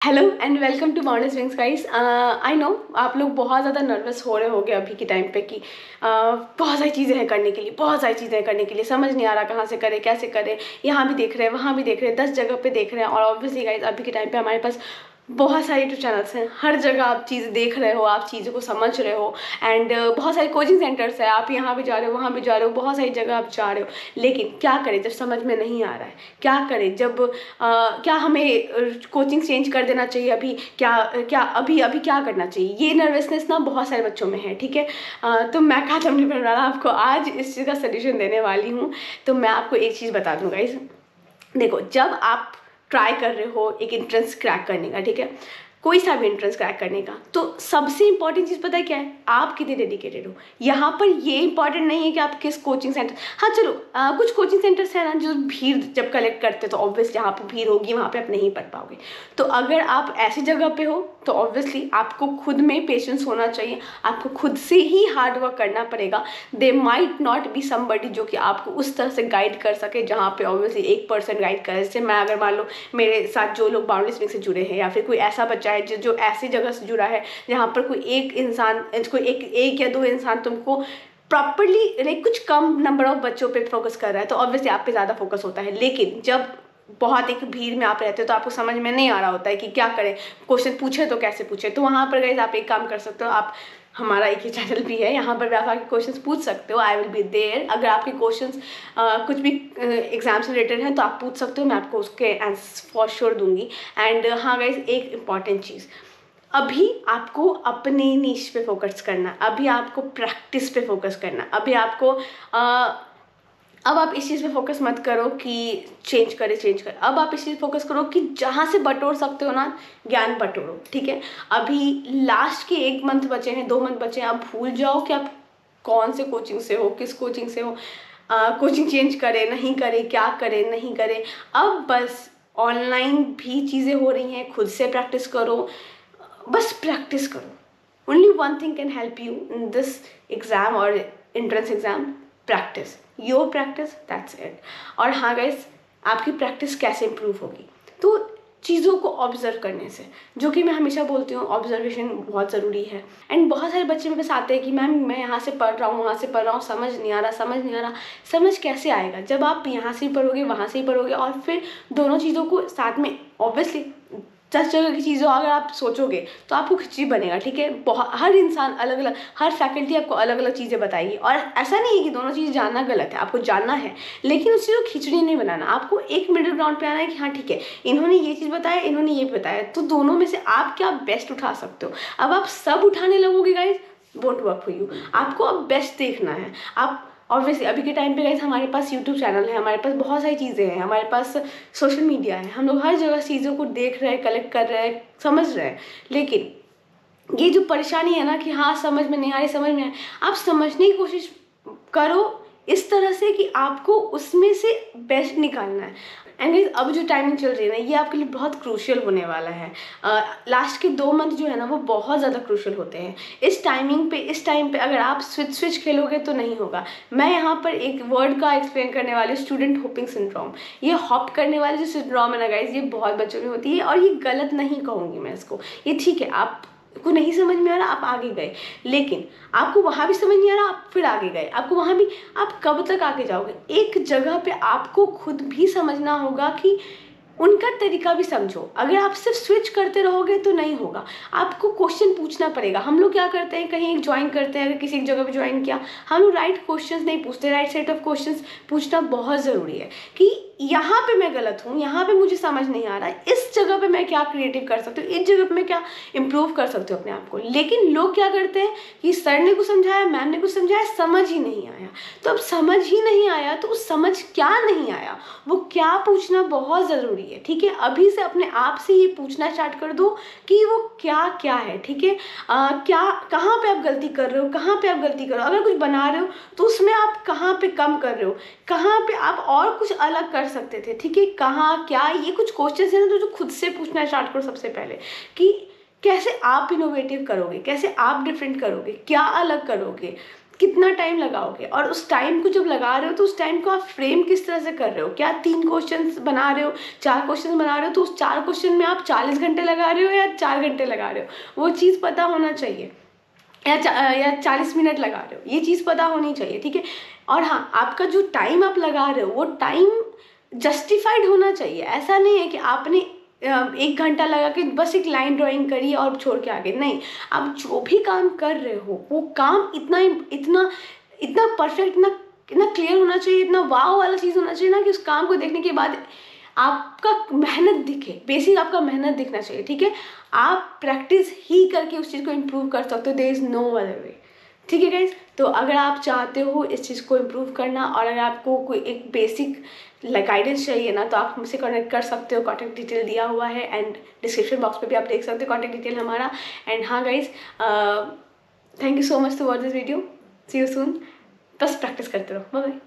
Hello and welcome to boundless wings guys. I know आप लोग बहुत ज़्यादा नर्वस हो रहे होगे अभी के टाइम पे कि बहुत सारी चीज़ें हैं करने के लिए, बहुत सारी चीज़ें हैं करने के लिए, समझ नहीं आ रहा कहाँ से करें, कैसे करें। यहाँ भी देख रहे हैं, वहाँ भी देख रहे हैं, 10 जगह पे देख रहे हैं। और ऑब्वियसली गाइस अभी के टाइम पे हमारे पास बहुत सारे यूट्यूब चैनल्स हैं, हर जगह आप चीज़ देख रहे हो, आप चीज़ों को समझ रहे हो। एंड बहुत सारे कोचिंग सेंटर्स हैं, आप यहाँ भी जा रहे हो, वहाँ भी जा रहे हो, बहुत सारी जगह आप जा रहे हो। लेकिन क्या करें जब समझ में नहीं आ रहा है, क्या करें जब क्या हमें कोचिंग चेंज कर देना चाहिए अभी, क्या क्या अभी अभी क्या करना चाहिए। ये नर्वसनेस ना बहुत सारे बच्चों में है, ठीक है। तो मैं कहा नहीं बन रहा, आपको आज इस चीज़ का सोल्यूशन देने वाली हूँ। तो मैं आपको एक चीज़ बता दूँगा इस, देखो जब आप ट्राई कर रहे हो एक एंट्रेंस क्रैक करने का, ठीक है, कोई सा भी एंट्रेंस क्रैक करने का, तो सबसे इंपॉर्टेंट चीज़ पता है क्या है? आप कितने डेडिकेटेड हो। यहाँ पर ये इंपॉर्टेंट नहीं है कि आप किस कोचिंग सेंटर, हाँ चलो कुछ कोचिंग सेंटर्स है ना जो भीड़ जब कलेक्ट करते तो ऑब्वियसली जहाँ पे भीड़ होगी वहाँ पे आप नहीं पढ़ पाओगे। तो अगर आप ऐसी जगह पे हो तो ऑब्वियसली आपको खुद में पेशेंस होना चाहिए, आपको खुद से ही हार्ड वर्क करना पड़ेगा। They might not be somebody जो कि आपको उस तरह से गाइड कर सके जहाँ पे ऑब्वियसली 1% गाइड करे। जैसे मैं अगर मान लो मेरे साथ जो लोग बाउंडलेस विंग से जुड़े हैं, या फिर कोई ऐसा बच्चा है जो ऐसी जगह से जुड़ा है जहाँ पर कोई एक इंसान, कोई एक या दो इंसान तुमको प्रॉपरली लाइक कुछ कम नंबर ऑफ बच्चों पे फोकस कर रहा है, तो ऑब्वियसली आप पे ज़्यादा फोकस होता है। लेकिन जब बहुत एक भीड़ में आप रहते हो तो आपको समझ में नहीं आ रहा होता है कि क्या करें, क्वेश्चन पूछे तो कैसे पूछे। तो वहाँ पर गाइस आप एक काम कर सकते हो, आप हमारा एक ही चैनल भी है, यहाँ पर भी आप आके क्वेश्चंस पूछ सकते हो। I will be there. अगर आपके क्वेश्चंस कुछ भी एग्जाम से रिलेटेड हैं तो आप पूछ सकते हो, मैं आपको उसके आंसर फॉर श्योर दूंगी। एंड हाँ गाइस, एक इम्पॉर्टेंट चीज़, अभी आपको अपने नीश पे फोकस करना, अभी आपको प्रैक्टिस पे फोकस करना, अभी आपको अब आप इस चीज़ पे फोकस मत करो कि चेंज करे। अब आप इस चीज़ फोकस करो कि जहाँ से बटोर सकते हो ना, ज्ञान बटोरो, ठीक है। अभी लास्ट के 1 मंथ बचे हैं, 2 मंथ बचे हैं, आप भूल जाओ कि आप कौन से कोचिंग से हो, किस कोचिंग से हो, कोचिंग चेंज करे नहीं करे, क्या करे नहीं करे। अब बस ऑनलाइन भी चीज़ें हो रही हैं, खुद से प्रैक्टिस करो, बस प्रैक्टिस करो। Only one thing can help you in this exam और entrance exam, practice, your practice, that's it. और हाँ गाइस, आपकी प्रैक्टिस कैसे इंप्रूव होगी? तो चीज़ों को ऑब्जर्व करने से, जो कि मैं हमेशा बोलती हूँ ऑब्जर्वेशन बहुत ज़रूरी है। एंड बहुत सारे बच्चे मेरे पास आते हैं कि मैम मैं यहाँ से पढ़ रहा हूँ, वहाँ से पढ़ रहा हूँ, समझ नहीं आ रहा। समझ कैसे आएगा जब आप यहाँ से ही पढ़ोगे, वहाँ से ही पढ़ोगे, और फिर दोनों चीज़ों को साथ में ऑब्वियसली 10 जगह की चीज़ों अगर आप सोचोगे तो आपको खिचड़ी बनेगा, ठीक है। बहुत, हर इंसान अलग अलग, हर फैकल्टी आपको अलग अलग चीज़ें बताएगी। और ऐसा नहीं है कि दोनों चीज़ जानना गलत है, आपको जानना है, लेकिन उस चीज़ को खिचड़ी नहीं बनाना। आपको एक मिडिल ग्राउंड पे आना है कि हाँ ठीक है, इन्होंने ये चीज़ बताया, इन्होंने ये बताया, तो दोनों में से आप क्या बेस्ट उठा सकते हो। अब आप सब उठाने लगोगे guys, won't work for you. आपको अब बेस्ट देखना है। आप ऑब्वियसली अभी के टाइम पे गाइस हमारे पास यूट्यूब चैनल है, हमारे पास बहुत सारी चीज़ें हैं, हमारे पास सोशल मीडिया है, हम लोग हर जगह चीज़ों को देख रहे हैं, कलेक्ट कर रहे हैं, समझ रहे हैं। लेकिन ये जो परेशानी है ना कि हाँ समझ में नहीं आ रही, समझ में आए, आप समझने की कोशिश करो इस तरह से कि आपको उसमें से बेस्ट निकालना है। एंड गाइस अब जो टाइमिंग चल रही है ना, ये आपके लिए बहुत क्रूशियल होने वाला है। लास्ट के 2 मंथ जो है ना वो बहुत ज़्यादा क्रूशियल होते हैं। इस टाइम पे अगर आप स्विच खेलोगे तो नहीं होगा। मैं यहाँ पर एक वर्ड का एक्सप्लेन करने वाली हूँ, स्टूडेंट होपिंग सिंड्रोम। ये हॉप करने वाली जो सिंड्रोम है ना गाइस, ये बहुत बच्चों में होती है, और ये गलत नहीं कहूँगी मैं इसको। ये ठीक है, आप को नहीं समझ में आ रहा, आप आगे गए, लेकिन आपको वहाँ भी समझ नहीं आ रहा, आप फिर आगे गए, आपको वहाँ भी, आप कब तक आगे जाओगे? एक जगह पे आपको खुद भी समझना होगा कि उनका तरीका भी समझो। अगर आप सिर्फ स्विच करते रहोगे तो नहीं होगा, आपको क्वेश्चन पूछना पड़ेगा। हम लोग क्या करते हैं, कहीं एक ज्वाइन करते हैं, अगर किसी एक जगह पे ज्वाइन किया, हम लोग राइट क्वेश्चंस नहीं पूछते। राइट सेट ऑफ क्वेश्चंस पूछना बहुत ज़रूरी है कि यहाँ पे मैं गलत हूँ, यहाँ पे मुझे समझ नहीं आ रहा है, इस जगह पे मैं क्या क्रिएटिव कर सकती हूँ, इस जगह पे मैं क्या इंप्रूव कर सकती हूँ अपने आप को। लेकिन लोग क्या करते हैं कि सर ने कुछ समझाया, मैम ने कुछ समझाया, समझ ही नहीं आया। तो अब समझ ही नहीं आया तो उस समझ क्या नहीं आया, वो क्या पूछना बहुत ज़रूरी है, ठीक है। अभी से अपने आप से ही पूछना स्टार्ट कर दो कि वो क्या क्या है, ठीक है। क्या, कहाँ पे आप गलती कर रहे हो, कहाँ पे आप गलती कर रहे हो। अगर कुछ बना रहे हो तो उसमें आप कहाँ पे कम कर रहे हो, कहाँ पे आप और कुछ अलग कर सकते थे, ठीक है। कहाँ क्या, ये कुछ क्वेश्चंस है ना, तो जो खुद से पूछना स्टार्ट करो सबसे पहले कि कैसे आप इनोवेटिव करोगे, कैसे आप डिफरेंट करोगे, क्या अलग करोगे, कितना टाइम लगाओगे, और उस टाइम को जब लगा रहे हो तो उस टाइम को आप फ्रेम किस तरह से कर रहे हो। क्या 3 क्वेश्चन बना रहे हो, 4 क्वेश्चन बना रहे हो, तो उस 4 क्वेश्चन में आप 40 घंटे लगा रहे हो या 4 घंटे लगा रहे हो, वो चीज़ पता होना चाहिए। या 40 मिनट लगा रहे हो, ये चीज़ पता होनी चाहिए, ठीक है। और हाँ, आपका जो टाइम आप लगा रहे हो वो टाइम जस्टिफाइड होना चाहिए। ऐसा नहीं है कि आपने 1 घंटा लगा के बस एक लाइन ड्राइंग करी और छोड़ के आगे, नहीं। आप जो भी काम कर रहे हो वो काम इतना इतना इतना परफेक्ट, इतना क्लियर होना चाहिए, इतना वाव वाला चीज़ होना चाहिए ना कि उस काम को देखने के बाद आपका मेहनत दिखे, बेसिक आपका मेहनत दिखना चाहिए, ठीक है। आप प्रैक्टिस ही करके उस चीज़ को इम्प्रूव कर सकते हो, there is no other way, ठीक है गाइज। तो अगर आप चाहते हो इस चीज़ को इम्प्रूव करना, और अगर आपको कोई एक बेसिक गाइडेंस चाहिए ना, तो आप हमसे कनेक्ट कर सकते हो। कॉन्टैक्ट डिटेल दिया हुआ है एंड डिस्क्रिप्शन बॉक्स पे भी आप देख सकते हो कॉन्टैक्ट डिटेल हमारा। एंड हाँ guys, thank you so much to watch this video, see you soon. बस प्रैक्टिस करते रहो, बाय बाय।